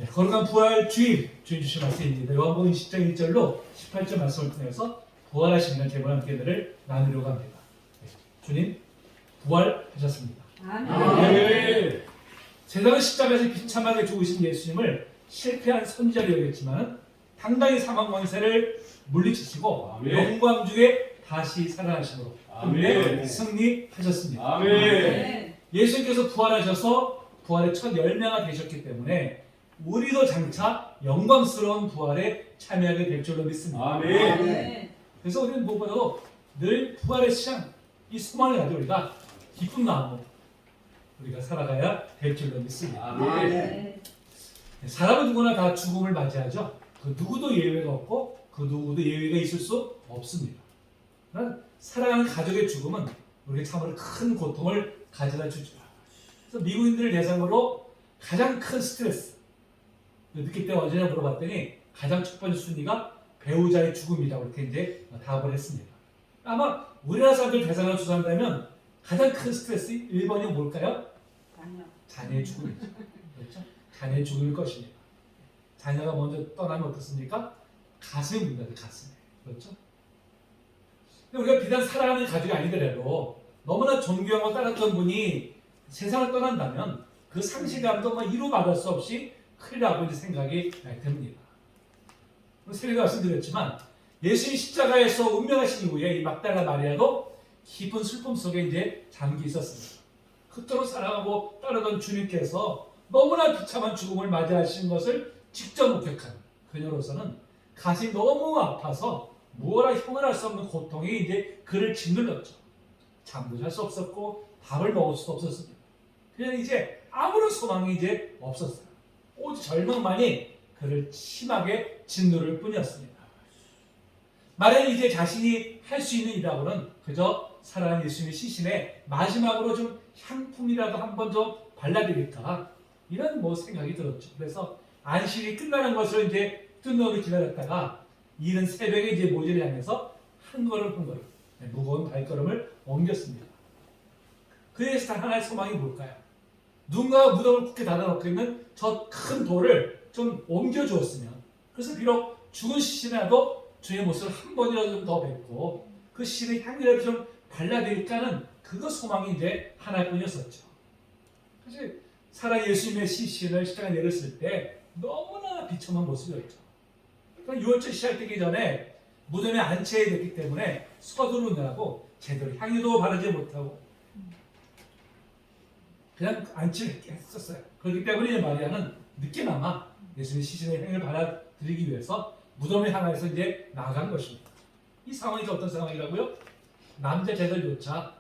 네, 거룩한 부활 주일 주신 말씀입니다. 요한복음 10장 1절로 18절 말씀을 통해서 부활하시는 제목 함께를 나누려고 합니다. 네, 주님 부활하셨습니다. 아멘. 세상은 십자가에서 비참하게 죽으신 예수님을 실패한 선지자로 여겼지만 당당히 사망 권세를 물리치시고 아멘. 영광 중에 다시 살아나심으로 아멘. 승리하셨습니다. 아멘. 예수님께서 부활하셔서 부활의 첫 열매가 되셨기 때문에 우리도 장차 영광스러운 부활에 참여하게 될 줄로 믿습니다. 아멘. 그래서 우리는 무엇보다도 늘 부활의 시장, 이 소망을 가지고 우리가 기쁜 마음으로 우리가 살아가야 될 줄로 믿습니다. 아멘. 사람은 누구나 다 죽음을 맞이하죠. 그 누구도 예외가 없고 그 누구도 예외가 있을 수 없습니다. 그러나 사랑하는 가족의 죽음은 우리에게 참으로 큰 고통을 가져다 주죠. 그래서 미국인들을 대상으로 가장 큰 스트레스, 늦게 때 어제냐 물어봤더니 가장 첫 번째 순위가 배우자의 죽음이라고 이렇게 이제 답을 했습니다. 아마 우리나라 사람들 대상으로 조사한다면 가장 큰 스트레스 1번이 뭘까요? 자녀의 죽음이죠. 그렇죠? 자녀의 죽음일 것입니다. 자녀가 먼저 떠나면 어떻습니까? 가슴이 문제죠. 가슴에. 그렇죠? 근데 우리가 비단 사랑하는 가족이 아니더라도 너무나 존경하고 따랐던 분이 세상을 떠난다면 그 상실감도 이루받을 수 없이 크리라고 이제 생각이 듭니다. 새벽에 말씀드렸지만 예수님 십자가에서 운명하신 이후에 이 막달라 마리아도 깊은 슬픔 속에 이제 잠기 있었습니다. 그토록 사랑하고 따르던 주님께서 너무나 비참한 죽음을 맞이하신 것을 직접 목격한 그녀로서는 가슴이 너무 아파서 무엇라 형언할 수 없는 고통이 이제 그를 짓눌렀죠. 잠도 잘 수 없었고 밥을 먹을 수도 없었습니다. 그냥 이제 아무런 소망이 이제 없었어요. 오직 절망만이 그를 심하게 짓누를 뿐이었습니다. 마리아는 이제 자신이 할 수 있는 일이라고는 그저 살아난 예수님의 시신에 마지막으로 좀 향품이라도 한 번 좀 발라드릴까 이런 생각이 들었죠. 그래서 안식이 끝나는 것을 이제 뜬금없이 기다렸다가 이른 새벽에 이제 모지를 향해서 한 걸음 무거운 발걸음을 옮겼습니다. 그의 하나의 소망이 뭘까요? 누군가 무덤을 굳게 닫아놓고 있는 저 큰 돌을 좀 옮겨주었으면, 그래서 비록 죽은 시신이라도 주의 모습을 한 번이라도 좀 더 뵙고 그 시신의 향기라도 좀 발라드릴까는 그거 소망이 이제 하나뿐이었었죠. 사실 살아 예수님의 시신을 십자가에 내렸을 때 너무나 비참한 모습이었죠. 그러니까 유월절 시작되기 전에 무덤에 안치해야 됐기 때문에 서두르느라고 제대로 향유도 바르지 못하고 그냥 안치를 했었어요. 그렇기 때문에 마리아는 늦게나마 예수님의 시신의 향을 받아들이기 위해서 무덤에 향해서 이제 나아간 것입니다. 이 상황이 어떤 상황이라고요? 남자 제자들조차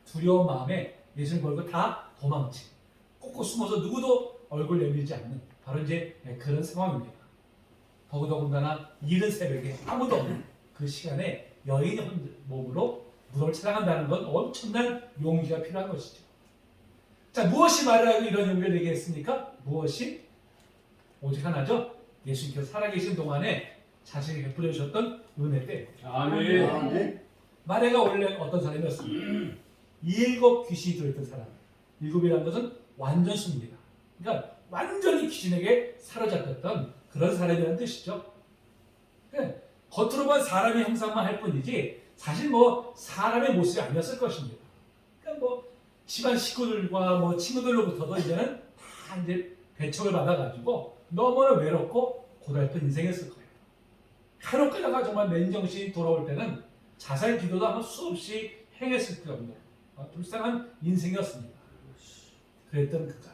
두려운 마음에 예수님 걸고 다 도망치, 꼭 숨어서 누구도 얼굴 내밀지 않는 바로 이제 그런 상황입니다. 더군다나 이른 새벽에 아무도 없는 그 시간에 여인의 몸으로 무덤을 찾아간다는 건 엄청난 용기가 필요한 것이죠. 자, 무엇이 말을 하고 이런 용기를 내게 했습니까? 무엇이? 오직 하나죠. 예수님께서 살아계신 동안에 자신이 베풀어 주셨던 은혜 때. 아멘. 마리아가 원래 어떤 사람이었습니까? 7 귀신이 들어있던 사람. 7이라는 것은 완전 수입니다. 그러니까 완전히 귀신에게 사로잡혔던 그런 사람이라는 뜻이죠. 그러니까 겉으로만 사람의 형상만 할 뿐이지 사실 사람의 모습이 아니었을 것입니다. 그러니까 집안 식구들과 친구들로부터도 이제는 다 이제 배척을 받아가지고 너무나 외롭고 고달픈 인생이었을 거예요. 간혹 가다가 정말 맨정신이 돌아올 때는 자살 기도도 아마 수없이 행했을 겁니다. 불쌍한 인생이었습니다. 그랬던 그가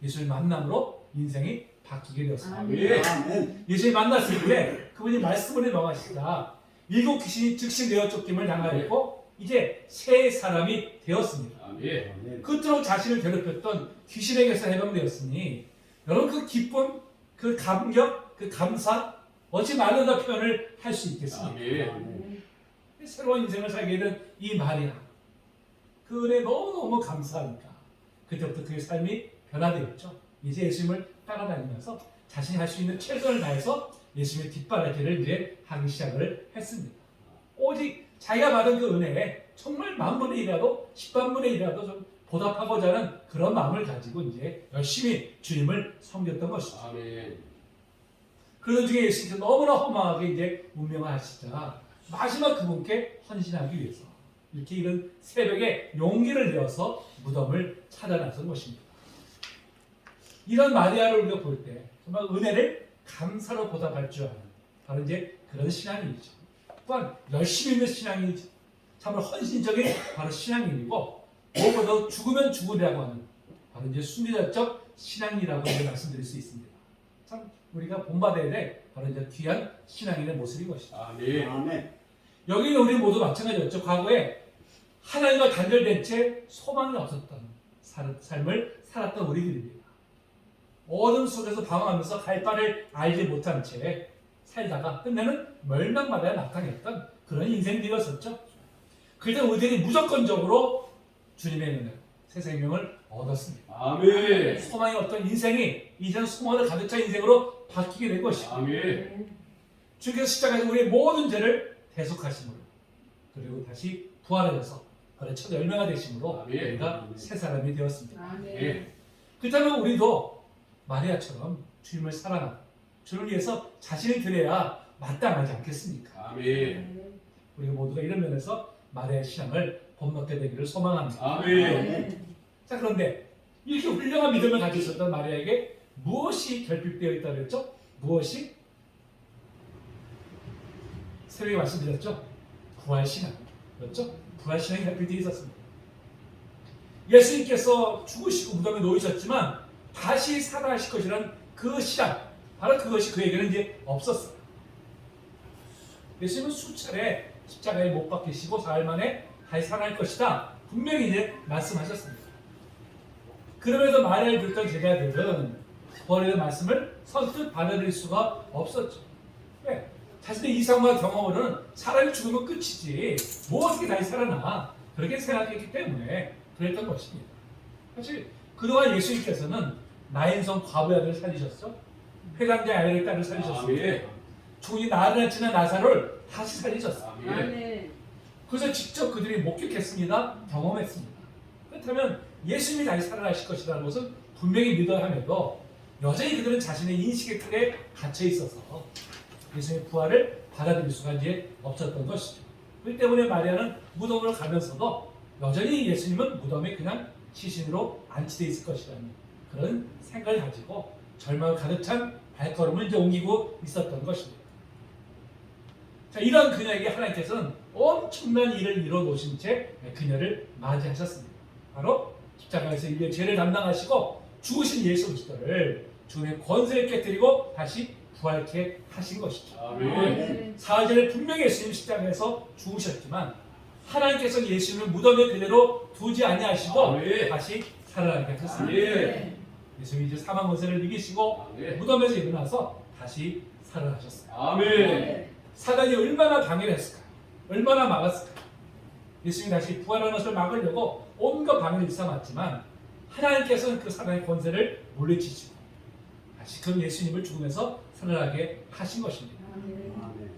예수를 만남으로 인생이 바뀌게 되었습니다. 아멘. 예수를 만났을 때 그분이 말씀을 명하시다 7 귀신이 즉시 내어 쫓김을 당하였고 이제 새 사람이 되었습니다. 아멘. 그토록 자신을 괴롭혔던 귀신에게서 해방되었으니 여러분 그 기쁨, 그 감격, 그 감사 어찌 말로다 표현을 할 수 있겠습니까? 아멘. 새로운 인생을 살게 된 이 마리아 그 은혜 너무너무 감사하니까 그때부터 그의 삶이 변화되었죠. 이제 예수님을 따라다니면서 자신이 할 수 있는 최선을 다해서 예수님의 뒷바라지를 이제 하기 시작을 했습니다. 오직 자기가 받은 그 은혜에 정말 10,000분의 1이라도 10,000분의 1이라도 좀 보답하고자 하는 그런 마음을 가지고 이제 열심히 주님을 섬겼던 것이죠. 아멘. 그런 중에 예수님께서 너무나 허망하게 이제 운명을 하시자 마지막 그분께 헌신하기 위해서 이렇게 이런 새벽에 용기를 내어서 무덤을 찾아 나선 것입니다. 이런 마리아를 우리가 볼 때 정말 은혜를 감사로 보답할 줄 아는 바로 이제 그런 신앙인이죠. 또한 열심히 있는 신앙인이죠. 정말 헌신적인 바로 신앙인이고 무엇보다 죽으면 죽으리라고 하는 바로 이제 순리자적 신앙이라고 이제 말씀드릴 수 있습니다. 참 우리가 본받아야 될 바로 이제 귀한 신앙인의 모습인 것이죠. 아멘. 아멘. 여기는 우리 모두 마찬가지였죠. 과거에 하나님과 단절된 채 소망이 없었던 삶을 살았던 우리들입니다. 어둠 속에서 방황하면서 갈 바를 알지 못한 채 살다가 끝내는 멸망마다에 나타났던 그런 인생들이었었죠. 그때 우리들이 무조건적으로 주님의 은혜, 새 생명을 얻었습니다. 아멘. 소망이 없던 인생이 이제는 소망을 가득 찬 인생으로 바뀌게 된 것이죠. 아멘. 주께서 십자가에서 우리의 모든 죄를 대속하심으로 그리고 다시 부활하셔서 그의 첫 열매가 되심으로 아멘. 우리가 새 사람이 되었습니다. 아멘. 그렇다면 우리도 마리아처럼 주님을 사랑하고 주를 위해서 자신을 드려야 마땅하지 않겠습니까? 아멘. 우리가 모두가 이런 면에서 마리아의 신앙을 본받게 되기를 소망합니다. 아멘. 자, 그런데 이렇게 훌륭한 믿음을 가지고 있었던 마리아에게 무엇이 결핍되어 있다고 했죠? 무엇이? 새벽에 말씀드렸죠? 부활신앙. 그렇죠? 부활신앙이 결핍되어 있었습니다. 예수님께서 죽으시고 무덤에 놓이셨지만 다시 살아나실 것이라는 그 신앙, 바로 그것이 그에게는 이제 없었어요. 예수님은 수차례 십자가에 못 박히시고 사흘 만에 다시 살아날 것이다. 분명히 이제 말씀하셨습니다. 그러면서 마리아를 비롯한 제자들은 부활의 말씀을 선뜻 받아들일 수가 없었죠. 왜? 자신의 이상과 경험으로는 사람이 죽으면 끝이지 뭐 어떻게 다시 살아나 그렇게 생각했기 때문에 그랬던 것입니다. 사실 그동안 예수님께서는 나인성 과부의 아들을 살리셨죠. 회당자의 아이의 딸을 살리셨습니다. 아멘. 죽이 나아지는 나사로를 다시 살리셨어요. 아멘. 그래서 직접 그들이 목격했습니다. 경험했습니다. 그렇다면 예수님이 다시 살아나실 것이라는 것은 분명히 믿어야 함에도 여전히 그들은 자신의 인식의 틀에 갇혀 있어서 예수님의 부활을 받아들일 수가 이제 없었던 것이죠. 그렇기 때문에 마리아는 무덤으로 가면서도 여전히 예수님은 무덤에 그냥 시신으로 안치되어 있을 것이라는 그런 생각을 가지고 절망을 가득 찬 발걸음을 이제 옮기고 있었던 것입니다. 자, 이런 그녀에게 하나님께서는 엄청난 일을 이뤄 놓으신 채 그녀를 맞이하셨습니다. 바로 십자가에서 인류의 죄를 담당하시고 죽으신 예수 그리스도를 죽음의 권세를 깨뜨리고 다시 부활케 하신 것이죠. 아멘. 사흘 전에 분명히 예수님 십자가에서 죽으셨지만 하나님께서 예수님을 무덤에 그대로 두지 아니하시고 아멘. 다시 살아나게 하셨습니다. 아멘. 예수님이 이제 사망 권세를 이기시고 아멘. 무덤에서 일어나서 다시 살아나셨어요. 아멘. 사단이 얼마나 방해를 했을까요? 얼마나 막았을까요? 예수님이 다시 부활하는 것을 막으려고 온갖 방해를 일삼았지만 하나님께서는 그 사단의 권세를 물리치시고 다시 그 예수님을 죽음에서 살아나게 하신 것입니다. 아멘.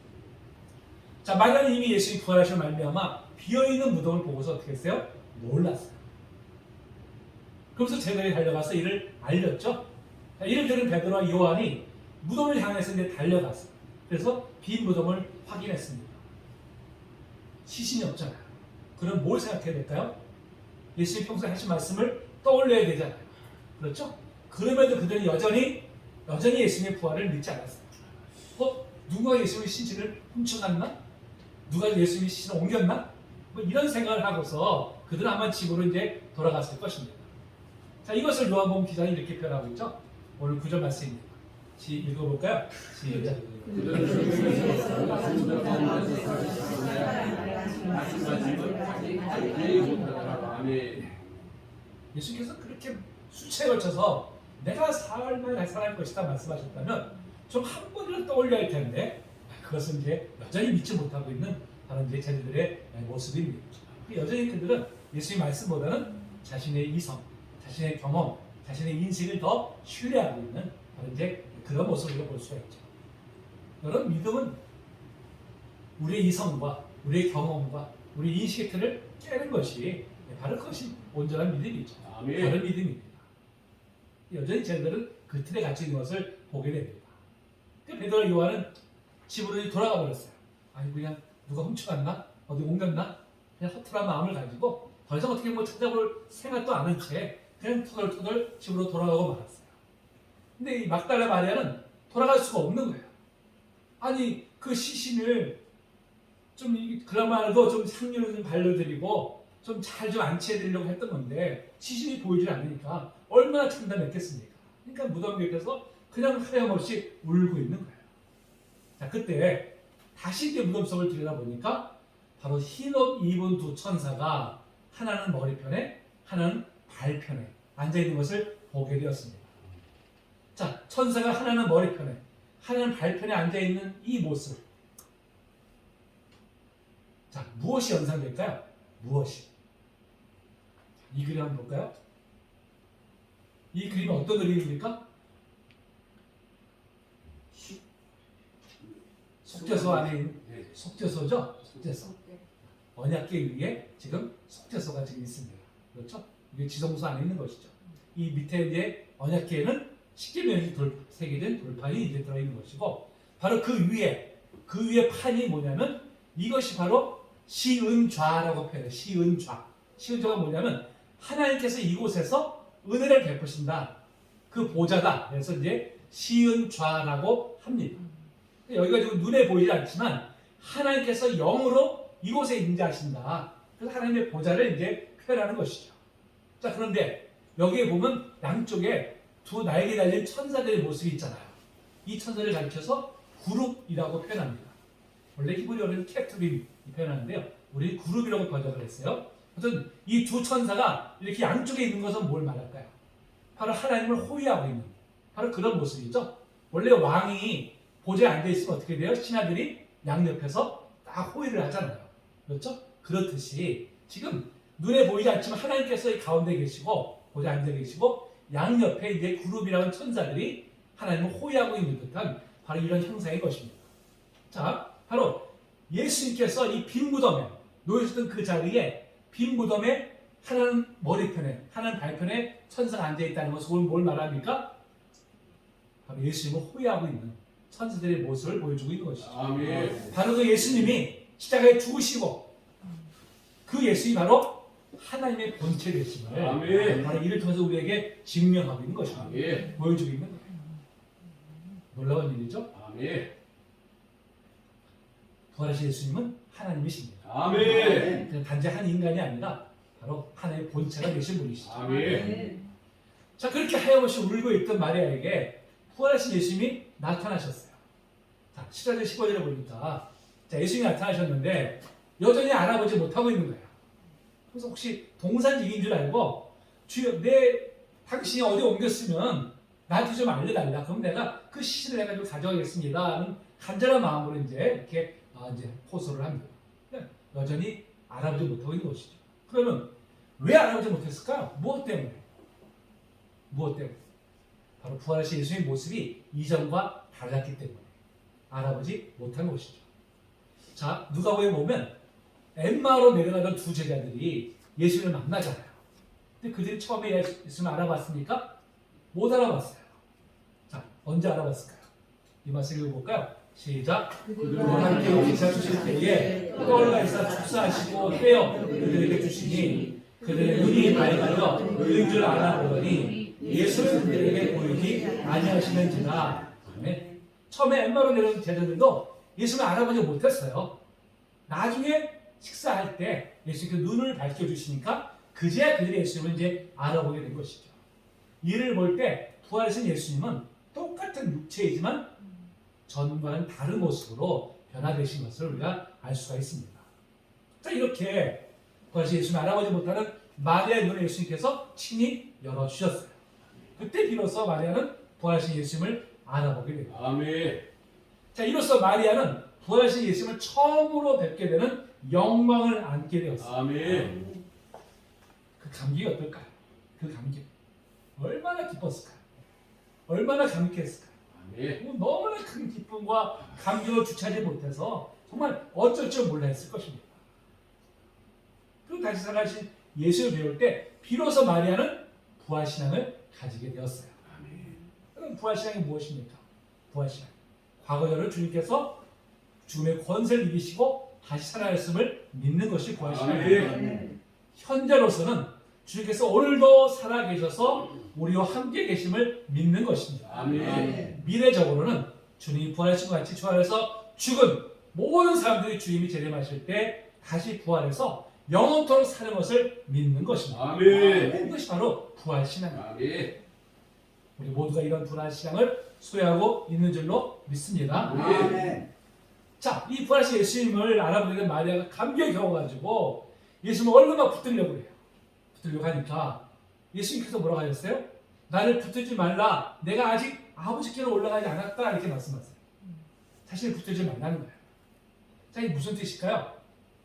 자, 마리아는 이미 예수님이 부활하신 말미암아 비어있는 무덤을 보고서 어떻게 했어요? 놀랐어요. 그러면서 제자들이 달려가서 이를 알렸죠. 자, 이를 들은 베드로와 요한이 무덤을 향해서 이제 달려갔어요. 그래서 빈 무덤을 확인했습니다. 시신이 없잖아요. 그럼 뭘 생각해야 될까요? 예수님 평소에 하신 말씀을 떠올려야 되잖아요. 그렇죠? 그럼에도 그들은 여전히 예수님의 부활을 믿지 않았어요. 누가 예수님의 신신을 훔쳐갔나? 누가 예수님의 신신을 옮겼나? 뭐 이런 생각을 하고서 그들은 아마 집으로 이제 돌아갔을 것입니다. 자, 이것을 요한복음 기자는 이렇게 표현하고 있죠. 오늘 9절 말씀입니다. 읽어볼까요? 시작. 아멘. 예수께서 그렇게 수차에 걸쳐서 내가 사흘 만에 다시 살아날 것이다 말씀하셨다면 좀 한 번이라도 떠올려야 할 텐데 그것은 이제 여전히 믿지 못하고 있는 다른 이제 제자들의 모습입니다. 여전히 그들은 예수의 말씀보다는 자신의 이성, 자신의 경험, 자신의 인식을 더 신뢰하고 있는 다른 이제 그런 모습을 볼 수가 있죠. 여러분, 믿음은 우리의 이성과 우리의 경험과 우리 인식의 틀을 깨는 것이 바로 그것이 온전한 믿음이죠. 아멘. 바로 믿음입니다. 여전히 쟤들은 그 틀에 갇혀 있는 것을 보게 됩니다. 그 베드로와 요한은 집으로 돌아가 버렸어요. 아니 그냥 누가 훔쳐갔나? 어디 옮겼나? 그냥 허탈한 마음을 가지고 더 이상 어떻게 뭐 찾아볼 생각도 안 한 채 그냥 터덜터덜 집으로 돌아가고 말았어요. 근데 이 막달라 마리아는 돌아갈 수가 없는 거예요. 아니 그 시신을 좀 그나마도 좀 향료를 좀 발려드리고 좀 잘 좀 안치해드리려고 했던 건데 시신이 보이질 않으니까 얼마나 참담했겠습니까? 그러니까 무덤 곁에서 그냥 하염없이 울고 있는 거예요. 자 그때 다시 이제 무덤 속을 들여다보니까 바로 흰 옷 입은 두 천사가 하나는 머리편에 하나는 발편에 앉아있는 것을 보게 되었습니다. 자 천사가 하나는 머리편에 하나는 발편에 앉아있는 이 모습, 자 무엇이 연상될까요? 무엇이? 이 그림 한번 볼까요? 이 그림은 어떤 그림입니까? 속죄소 안에 있는 속죄소죠? 속죄소. 언약궤 위에 지금 속죄소가 지금 있습니다. 그렇죠? 이게 지성소 안에 있는 것이죠. 이 밑에 이제 언약궤에는 십계명이 새겨진 돌판이 이제 들어있는 것이고, 바로 그 위에 판이 뭐냐면 이것이 바로 시은좌라고 표현해요. 시은좌. 시은좌가 뭐냐면 하나님께서 이곳에서 은혜를 베푸신다. 그 보좌다. 그래서 이제 시은좌라고 합니다. 여기가 지금 눈에 보이지 않지만 하나님께서 영으로 이곳에 임재하신다. 그래서 하나님의 보좌를 이제 표현하는 것이죠. 자 그런데 여기에 보면 양쪽에 두 날개 달린 천사들의 모습이 있잖아요. 이 천사를 가리켜서 그룹이라고 표현합니다. 원래 히브리어는 케투림 표현하는데요. 우리 그룹이라고 번역을 했어요. 어떤 이 두 천사가 이렇게 양쪽에 있는 것은 뭘 말할까요? 바로 하나님을 호위하고 있는 바로 그런 모습이죠. 원래 왕이 보좌에 앉아 있으면 어떻게 돼요? 신하들이 양옆에서 딱 호위를 하잖아요. 그렇죠? 그렇듯이 지금 눈에 보이지 않지만 하나님께서 이 가운데 계시고 보좌에 앉아 계시고 양옆에 이제 그룹이라는 천사들이 하나님을 호위하고 있는 듯한 바로 이런 형상의 것입니다. 자, 바로 예수님께서 이 빈 무덤에 놓여있던 그 자리에 빈 무덤에 하나는 머리편에 하나는 발편에 천사가 앉아있다는 것은 뭘 말합니까? 바로 예수님을 호위하고 있는 천사들의 모습을 보여주고 있는 것이죠. 아멘. 바로 그 예수님이 십자가에 죽으시고 그 예수님이 바로 하나님의 본체 되심을 아멘. 바로 이를 통해서 우리에게 증명하고 있는 것입니다. 아멘. 보여주고 있는 거예요. 놀라운 일이죠. 아멘. 부활하신 예수님은 하나님이십니다. 아멘. 그냥 단지 한 인간이 아니라 바로 하나님의 본체가 되신 분이시죠. 아멘. 자 그렇게 하염없이 울고 있던 마리아에게 부활하신 예수님이 나타나셨어요. 자 14절 15절에 보니까 자, 예수님이 나타나셨는데 여전히 알아보지 못하고 있는 거예요. 그래서 혹시 동산직인 줄 알고 주여 당신이 어디 옮겼으면 나한테 좀 알려달라. 그럼 내가 그 시신을 해가지고 가져가겠습니다 하는 간절한 마음으로 이제 이렇게 이제 호소를 합니다. 여전히 알아보지 못하고 있는 것이죠. 그러면 왜 알아보지 못했을까요? 무엇 때문에? 바로 부활하신 예수의 모습이 이전과 달랐기 때문에 알아보지 못한 것이죠. 자, 누가복음에 보면 엠마오로 내려가던 두 제자들이 예수를 만나잖아요. 근데 그들이 처음에 예수를 알아봤습니까? 못 알아봤어요. 자, 언제 알아봤을까요? 이 말씀 읽어볼까요? 시작. 그들과 함께 오시사 주실 때에 떠올라 있어 축사하시고 떼어 그들에게 주시니 그들의 눈이 밝아져 의인 줄 알아보더니 예수를 그들에게 보이지 아니하시는지라. 아멘. 처음에 엠마오로 내려온 제자들도 예수를 알아보지 못했어요. 나중에 식사할 때 예수님께 눈을 밝혀주시니까 그제야 그들이 예수님을 이제 알아보게 된 것이죠. 이를 볼 때 부활하신 예수님은 똑같은 육체이지만 전과는 다른 모습으로 변화되신 것을 우리가 알 수가 있습니다. 자, 이렇게 부활하신 예수님을 알아보지 못하는 마리아의 눈을 예수님께서 친히 열어주셨어요. 그때 비로소 마리아는 부활하신 예수님을 알아보게 됩니다. 아멘. 자, 이로써 마리아는 부활하신 예수님을 처음으로 뵙게 되는 영광을 안게 되었어요. 아멘. 그 감격이 어떨까요? 그 감격. 얼마나 기뻤을까요? 얼마나 감격했을까요? 아멘. 너무나 큰 기쁨과 감격을 주체하지 못해서 정말 어쩔 줄 몰라 했을 것입니다. 그리고 다시 살아가신 예수를 배울 때 비로소 마리아는 부활신앙을 가지게 되었어요. 그럼 부활신앙이 무엇입니까? 부활신앙. 과거여를 주님께서 죽음의 권세를 이기시고 다시 살아났음을 믿는 것이 부활신앙입니다. 아멘. 현재로서는 주님께서 오늘도 살아계셔서 우리와 함께 계심을 믿는 것입니다. 아멘. 미래적으로는 주님이 부활하신 것 같이 부활해서 죽은 모든 사람들이 주님이 재림하실 때 다시 부활해서 영원토록 사는 것을 믿는 것입니다. 아멘. 이것이 바로 부활신앙입니다. 아멘. 우리 모두가 이런 부활신앙을 소유하고 있는 줄로 믿습니다. 아멘. 자, 이 부활하신 예수님을 알아보게 된 마리아가 감격에 겨워가지고 예수님을 얼마나 붙들려고 해요. 붙들려고 하니까 예수님께서 뭐라고 하셨어요? 나를 붙들지 말라. 내가 아직 아버지께로 올라가지 않았다. 이렇게 말씀하세요. 자신을 붙들지 말라는 거예요. 자, 이게 무슨 뜻일까요?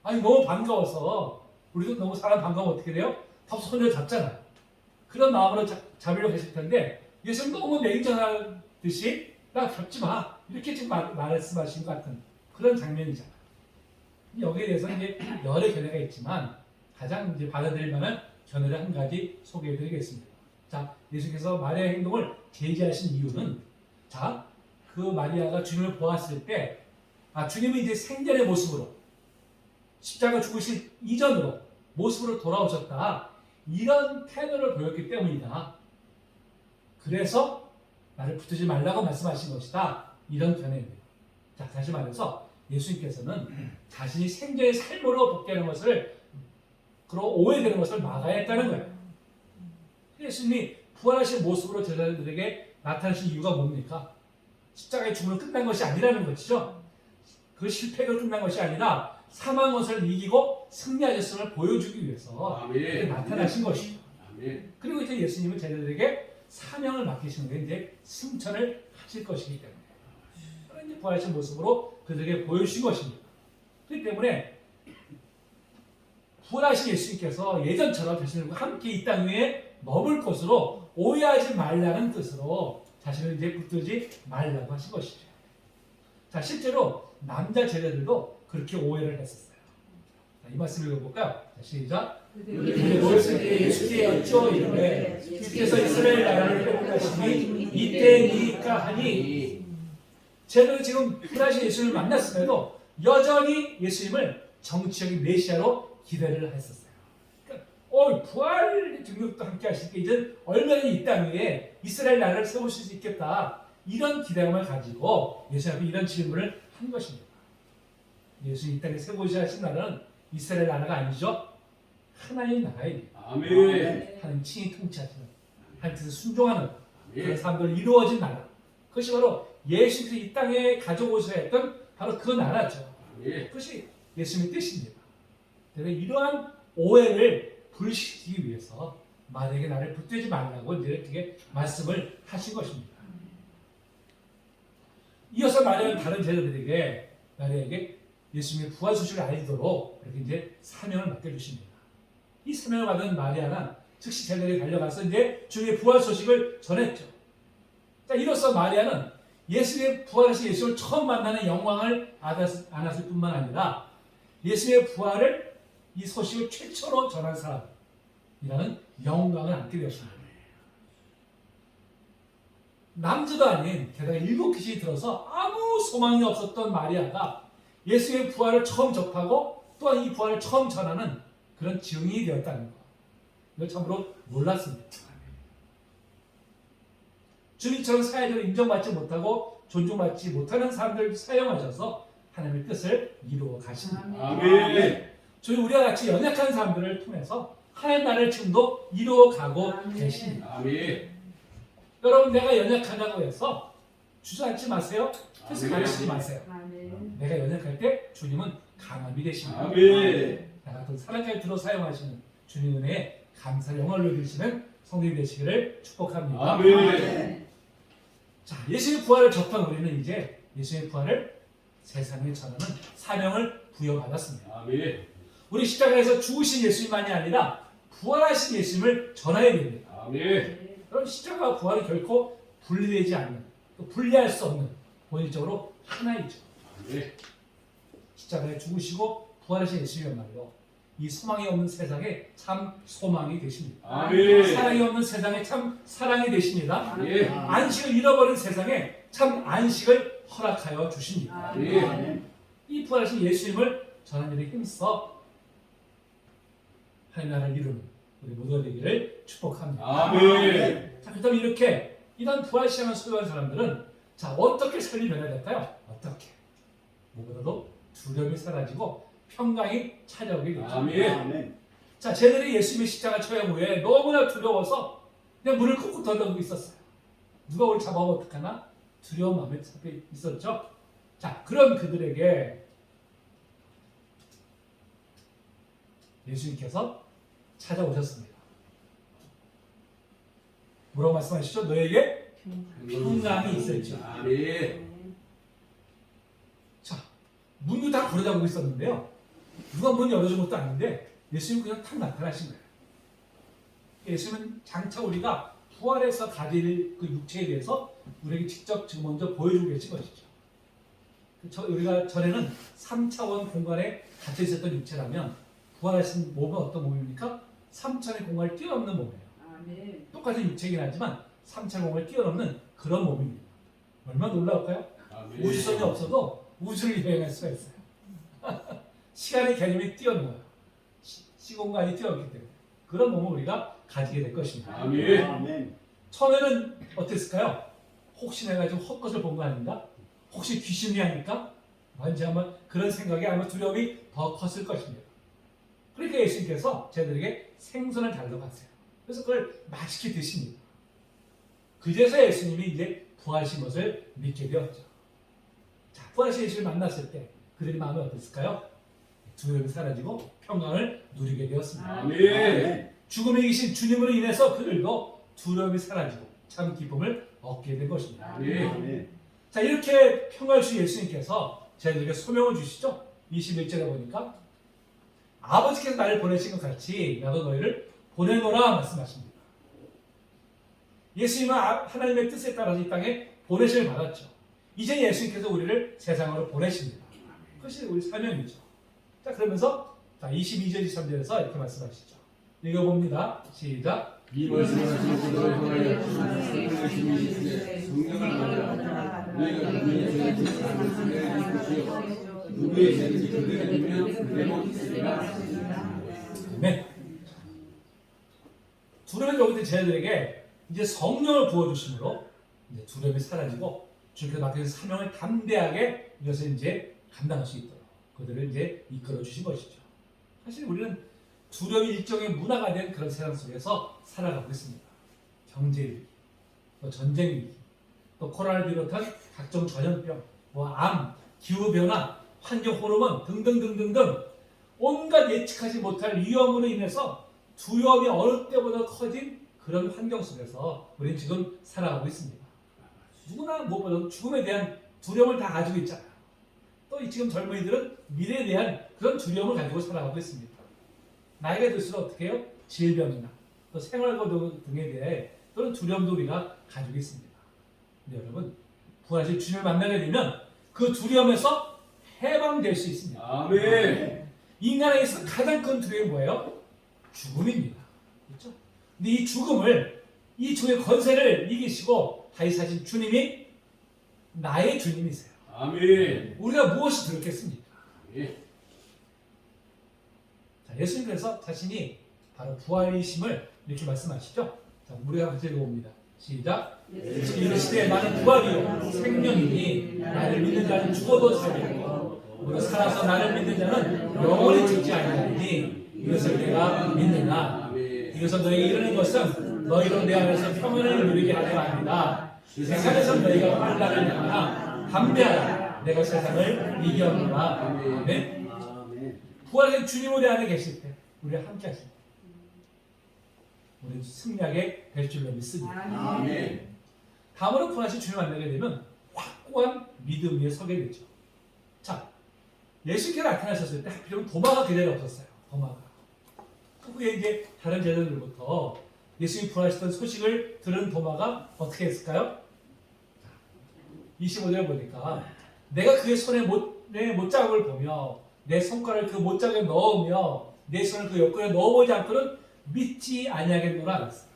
아니, 너무 반가워서 우리도 너무 사람 반가우면 어떻게 돼요? 다 손을 잡잖아요. 그런 마음으로 잡으려고 하실 텐데 예수님 너무 냉정하듯이 나 잡지 마. 이렇게 지금 말씀하신 것 같은 그런 장면이잖아요. 여기에 대해서 이제 여러 견해가 있지만 가장 이제 받아들일 만한 견해를 한 가지 소개해드리겠습니다. 자, 예수께서 마리아의 행동을 제지하신 이유는 자, 그 마리아가 주님을 보았을 때 주님이 이제 생전의 모습으로 십자가 죽으실 이전으로 모습으로 돌아오셨다. 이런 태도를 보였기 때문이다. 그래서 나를 붙들지 말라고 말씀하신 것이다. 이런 견해입니다. 자, 다시 말해서 예수님께서는 자신이 생전의 삶으로 복귀하는 것을 그런 오해되는 것을 막아야 했다는 거예요. 예수님이 부활하신 모습으로 제자들에게 나타나신 이유가 뭡니까? 십자가의 죽음으로 끝난 것이 아니라는 것이죠. 그 실패로 끝난 것이 아니라 사망 것을 이기고 승리하셨음을 보여주기 위해서 아멘. 나타나신 것이죠. 아멘. 그리고 이제 예수님은 제자들에게 사명을 맡기시는 게 이제 승천을 하실 것이기 때문에 그런 이제 부활하신 모습으로 그들에게 보여주신 것입니다. 그렇기 때문에 부활하신 예수님께서 예전처럼 자신과 함께 이 땅 위에 머물 것으로 오해하지 말라는 뜻으로 자신을 이제 붙들지 말라고 하신 것이죠. 자, 실제로 남자 제자들도 그렇게 오해를 했었어요. 자, 이 말씀 읽어볼까요? 자, 시작. 그들이 모였을 때 예수께 여쭈어 이르되 주께서 이스라엘 나라를 회복하시니 이때니까 하니 제자들은 지금 부활하신 예수님을 만났음에도 여전히 예수님을 정치적인 메시아로 기대를 했었어요. 그러니까 부활 능력도 함께 하실 때 이제 얼마나 이 땅 위에 이스라엘 나라를 세우실 수 있겠다. 이런 기대감을 가지고 예수님 앞에 이런 질문을 한 것입니다. 예수님 이 땅에 세우셔야 하신 나라는 이스라엘 나라가 아니죠. 하나님 나라입니다. 아멘. 하나님 친히 통치하시는 하나님께서 순종하는 그런 아멘. 사람들로 이루어진 나라. 그것이 바로 예수께서 이 땅에 가져오셔야 했던 바로 그 나라죠. 아멘. 그것이 예수님의 뜻입니다. 그래서 이러한 오해를 불식시키기 위해서 만약에 나를 붙들지 말라고 이제 이렇게 말씀을 하신 것입니다. 이어서 마리아는 다른 제자들에게 마리아에게 예수님의 부활 소식을 알리도록 이렇게 이제 사명을 맡겨주십니다. 이 사명을 받은 마리아는 즉시 제자들에게 달려가서 이제 주님의 부활 소식을 전했죠. 자, 이로써 마리아는 예수님의 부활하신 예수를 처음 만나는 영광을 안았을 뿐만 아니라 예수님의 부활을 이 소식을 최초로 전한 사람이라는 영광을 안게 되었습니다. 남자도 아닌 게다가 7귀신이 들어서 아무 소망이 없었던 마리아가 예수의 부활을 처음 접하고 또한 이 부활을 처음 전하는 그런 증인이 되었다는 것. 이걸 참으로 놀랐습니다. 주님처럼 사회적으로 인정받지 못하고 존중받지 못하는 사람들을 사용하셔서 하나님의 뜻을 이루어 가십니다. 아멘. 주님 우리와 같이 연약한 사람들을 통해서 하나님 나라를 지금도 이루어 가고 계십니다. 아멘. 여러분 내가 연약하다고 해서 주저앉지 마세요. 뜻을 아멘. 가르치지 마세요. 내가 연약할 때 주님은 강함이 되십니다. 아멘. 나 같은 사랑까지 들어 사용하시는 주님 은혜에 감사를 영광을 누리시는 성도님 되시기를 축복합니다. 아멘. 자, 예수의 부활을 접한 우리는 이제 예수의 부활을 세상에 전하는 사명을 부여받았습니다. 아멘. 우리 십자가에서 죽으신 예수님만이 아니라 부활하신 예수님을 전해야 됩니다. 아멘. 그럼 십자가와 부활이 결코 분리되지 않는, 또 분리할 수 없는 본질적으로 하나이죠. 아멘. 십자가에 죽으시고 부활하신 예수님이란 말이요. 이 소망이 없는 세상에 참 소망이 되십니다. 아멘. 사랑이 없는 세상에 참 사랑이 되십니다. 예. 안식을 잃어버린 세상에 참 안식을 허락하여 주십니다. 예. 이 부활하신 예수님을 전하는 일에 힘써 하나님 나라를 이루는 우리 모두가 되기를 축복합니다. 아멘. 자, 그렇다면 이렇게 이런 부활시장을 소유한 사람들은 자, 어떻게 삶이 변화될까요? 어떻게? 무엇보다도 두려움이 사라지고 평강이 찾아오게 되죠. 아멘. 자, 쟤들이 예수님의 십자가 처형 후에 너무나 두려워서 그냥 문을 꾹꾹 닫아두고 있었어요. 누가 우리 잡아오면 어떡하나? 두려운 마음에 잡혀 있었죠. 자, 그런 그들에게 예수님께서 찾아오셨습니다. 뭐라고 말씀하시죠? 너에게 평강이 있을지. 아멘. 자, 문도 다 걸어잡고 있었는데요. 누가 문 열어준 것도 아닌데 예수님 그냥 탁 나타나신 거예요. 예수님은 장차 우리가 부활해서 가질 그 육체에 대해서 우리에게 직접 지금 먼저 보여주고 계신 것이죠. 우리가 전에는 3차원 공간에 갇혀 있었던 육체라면 부활하신 몸은 어떤 몸입니까? 3차원의 공간을 뛰어넘는 몸이에요. 똑같은 육체이긴 하지만 3차원 공간을 뛰어넘는 그런 몸입니다. 얼마나 놀라울까요? 아멘. 우주선이 없어도 우주를 여행할 수가 있어요. 시간의 개념이 뛰어넘어요. 시공간이 뛰어넘기 때문에 그런 몸을 우리가 가지게 될 것입니다. 아멘. 처음에는 어땠을까요? 혹시 내가 좀 헛것을 본 거 아닌가? 혹시 귀신이 아닐까? 왠지 아마 그런 생각이 아마 두려움이 더 컸을 것입니다. 그러니까 예수님께서 저희들에게 생선을 달라갔어요. 그래서 그걸 맛있게 드십니다. 그제서 예수님이 이제 부활하신 것을 믿게 되었죠. 자, 부활하신 예수를 만났을 때 그들의 마음이 어땠을까요? 두려움이 사라지고 평강을 누리게 되었습니다. 아멘. 죽음에 계신 주님으로 인해서 그들도 두려움이 사라지고 참 기쁨을 얻게 된 것입니다. 아멘. 자, 이렇게 평강을 주신 예수님께서 저희들에게 소명을 주시죠. 21절에 보니까 아버지께서 나를 보내신 것 같이 나도 너희를 보내노라 말씀하십니다. 예수님은 하나님의 뜻에 따라서 이 땅에 보내심을 받았죠. 이제 예수님께서 우리를 세상으로 보내십니다. 그것이 우리 사명이죠. 자, 그러면서 22절 23절에서 이렇게 말씀하시죠. 읽어봅니다. 시작. 이 말씀을 하시고 너희 통하여 성령을 받으라. 너희가 누구의 죄를 짓지 않을 것이요 누구의 죄를 짓게 되면 내 몫이 있으리라. 네. 두려움이 여기 저희들에게 이제 성령을 부어주심으로 이제 두려움이 사라지고 주님께서 맡겨진 사명을 담대하게 이것을 이제 감당할 수 있도록 그들을 이제 이끌어 주신 것이죠. 사실 우리는 두려움이 일종의 문화가 된 그런 세상 속에서 살아가고 있습니다. 경제 위기, 또 전쟁 위기, 또 코로나를 비롯한 각종 전염병, 암, 기후 변화, 환경 호르몬 등등등등등 온갖 예측하지 못할 위험으로 인해서 두려움이 어느 때보다 커진 그런 환경 속에서 우리는 지금 살아가고 있습니다. 누구나 무엇보다 죽음에 대한 두려움을 다 가지고 있잖아요. 또 지금 젊은이들은 미래에 대한 그런 두려움을 가지고 살아가고 있습니다. 나이가 들수록 어떻게 해요? 질병이나 또 생활고도 등에 대해 또는 두려움도 우리가 가지고 있습니다. 근데 여러분, 부활하신 주님을 만나게 되면 그 두려움에서 해방될 수 있습니다. 아멘. 인간에게서 가장 큰 두려움이 뭐예요? 죽음입니다. 그렇죠? 근데 이 죽음을, 이 죽음의 권세를 이기시고 다시 사신 주님이 나의 주님이세요. 아멘. 우리가 무엇이 들었겠습니까? 예. 자, 예수님께서 자신이 바로 부활이심을 이렇게 말씀하시죠. 자, 우리가 같이 읽어봅니다. 시작. 이르시되 나는 부활이요 생명이니 나를 믿는 자는 죽어도 살겠고 오늘 살아서 나를 믿는 자는 영원히 죽지 아니하리니 이것을 내가 믿느냐. 아멘. 이것을 너희에게 이르는 것은 너희로 내 안에서 평안을 누리게 하려 합니다. 세상에서 너희가 환난을 당하나 담대하라. 내가 세상을 이겨노라. 아멘. 부활의 주님 우리 안에 계실 때 우리와 함께 하실 때 우리는 승리하게 될 줄로 믿습니다. 아멘. 다음으로 부활하신 주님을 만나게 되면 확고한 믿음 위에 서게 되죠. 자, 예수님께서 나타나셨을 때 하필이면 도마가 그 자리에 없었어요. 도마가. 후에 이제 다른 제자들부터 예수님이 부활하셨던 소식을 들은 도마가 어떻게 했을까요? 25절에 보니까 내가 그의 손에 내 못자국을 보며 내 손가락을 그 못자국에 넣으며 내 손을 그 옆구리에 넣어보지 않고는 믿지 아니하겠노라 그랬어요.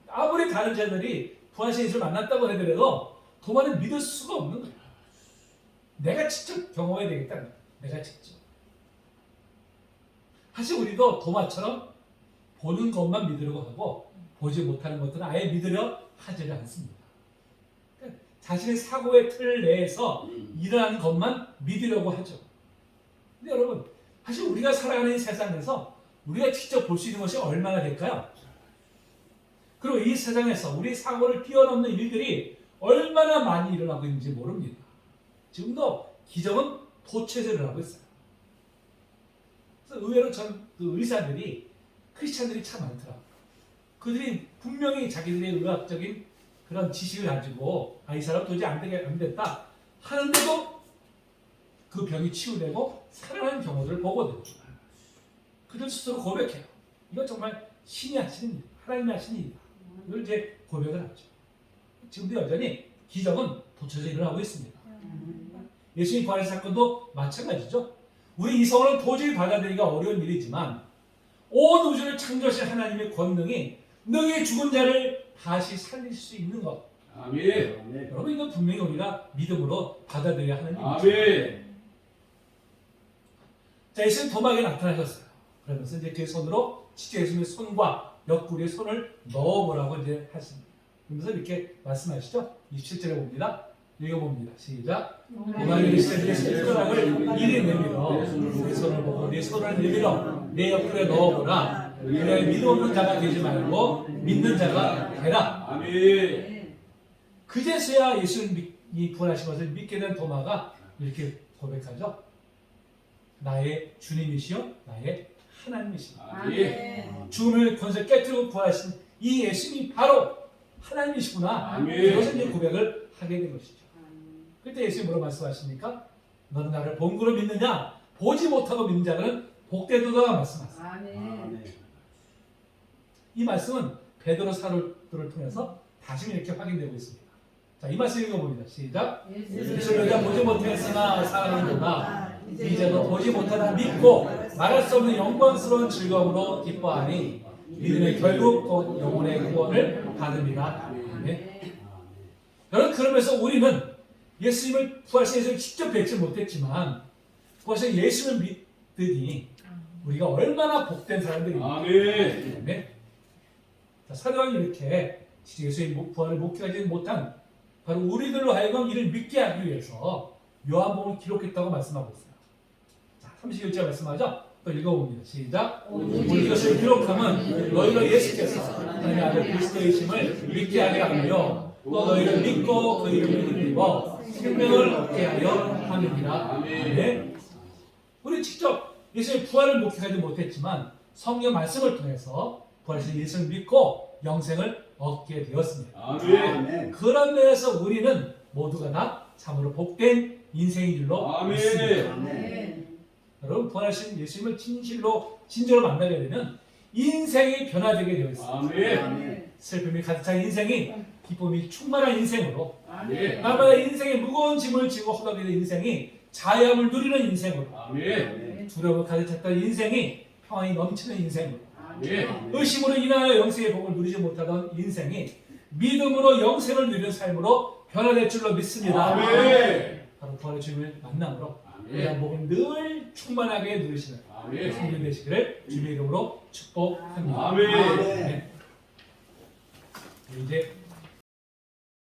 아무리 다른 자들이 부활신 예수를 만났다고 하더라도 도마는 믿을 수가 없는 거예요. 내가 직접 경험해야 되겠다. 내가 직접. 사실 우리도 도마처럼 보는 것만 믿으려고 하고 보지 못하는 것들은 아예 믿으려 하지를 않습니다. 그러니까 자신의 사고의 틀 내에서 일어나는 것만 믿으려고 하죠. 근데 여러분, 사실 우리가 살아가는 이 세상에서 우리가 직접 볼 수 있는 것이 얼마나 될까요? 그리고 이 세상에서 우리 사고를 뛰어넘는 일들이 얼마나 많이 일어나고 있는지 모릅니다. 지금도 기적은 도처에서 일어나고 있어요. 그래서 의외로 그 의사들이 크리스찬들이 참 많더라고요. 그들이 분명히 자기들의 의학적인 그런 지식을 가지고 이 사람 도저히 안 됐다 하는데도 그 병이 치유되고 살아나는 경우들을 보거든요. 그들 스스로 고백해요. 이거 정말 신이 하시는 일, 하나님이 하시는 일이다. 이걸 이제 고백을 하죠. 지금도 여전히 기적은 도처에서 일어나고 있습니다. 예수님 부활의 사건도 마찬가지죠. 우리 이성으로는 도저히 받아들이기가 어려운 일이지만 온 우주를 창조하신 하나님의 권능이 너의 죽은 자를 다시 살릴 수 있는 것. 아멘. 여러분, 이건 분명히 우리가 믿음으로 받아들여야 하는 일이죠. 아멘. 자, 예수님 도막에 나타나셨어요. 그러면서 이제 그 손으로 진짜 예수님의 손과 옆구리에 손을 넣어보라고 이제 하십니다. 그러면서 이렇게 말씀하시죠. 27절에 봅니다. 읽어봅니다. 시작. 도막에 계시던 예수의 숟가락을 이리 내밀어 내 손을 보고 내 손을 내밀어 내 옆구리에 넣어보라. 그래 믿음 없는 자가 되지 말고 믿는 자가 되라. 아멘. 그제서야 예수님이 부활하신 것을 믿게 된 도마가 이렇게 고백하죠. 나의 주님이시여 나의 하나님이시여. 아멘. 죽음을 권세 깨뜨리고 부활하신 이 예수님이 바로 하나님이시구나. 아멘. 이것을 이제 고백을 하게 된 것이죠. 그때 예수님이 뭐라고 말씀하십니까? 너는 나를 본구로 믿느냐? 보지 못하고 믿는 자는 복되도다 말씀하세요. 아멘. 이 말씀은 베드로 사도를 통해서 다시 이렇게 확인되고 있습니다. 자, 이 말씀 읽어봅니다. 시작. 예수를 내가 보지 못했으나 사랑하는구나. 이제도 보지 못하나 믿고 말할 수 없는 영광스러운 즐거움으로 기뻐하니 믿음의 결국 곧 영혼의 구원을 받음이라. 아멘. 여러분, 그러면서 우리는 예수님을 부활하신 예수를 직접 뵙지 못했지만 부활하신 예수를 믿으니 우리가 얼마나 복된 사람들입니까? 아멘. 네. 자, 사도행이 이렇게 예수의 부활을 목회하지 못한 바로 우리들로 하여금 이를 믿게 하기 위해서 요한복음을 기록했다고 말씀하고 있어요. 자, 31절 말씀하죠? 또 읽어봅니다. 시작. 우리 이것을 기록하면 너희로 예수께서 하나님의 아들 그리스도이심을 믿게 하게 하며 또 너희를 믿고 그 이름을 입어 생명을 얻게 하려 함이니라. 아멘. 우리 직접 예수의 부활을 목회하지 못했지만 성경 말씀을 통해서 부활하신 예수를 믿고 영생을 얻게 되었습니다. 아멘. 그런 면에서 우리는 모두가 다 참으로 복된 인생인 줄로 아멘. 믿습니다. 아멘. 여러분, 부활하신 예수님을 진정으로 만나게 되면 인생이 변화되게 되어 있습니다. 아멘. 아멘. 슬픔이 가득 찬 인생이 기쁨이 충만한 인생으로, 아멘. 날마다 인생의 무거운 짐을 지고 허덕이는 인생이 자유함을 누리는 인생으로, 아멘. 두려움을 가득 찼던 인생이 평안이 넘치는 인생으로, 아멘. 의심으로 인하여 영생의 복을 누리지 못하던 인생이 믿음으로 영생을 누리는 삶으로 변화될 줄로 믿습니다. 아멘. 바로 부활의 주님을 만남으로 우리 아멘. 복을 늘 충만하게 누리시는 아멘. 성령 되시기를 주님의 이름으로 축복합니다. 아멘. 네. 이제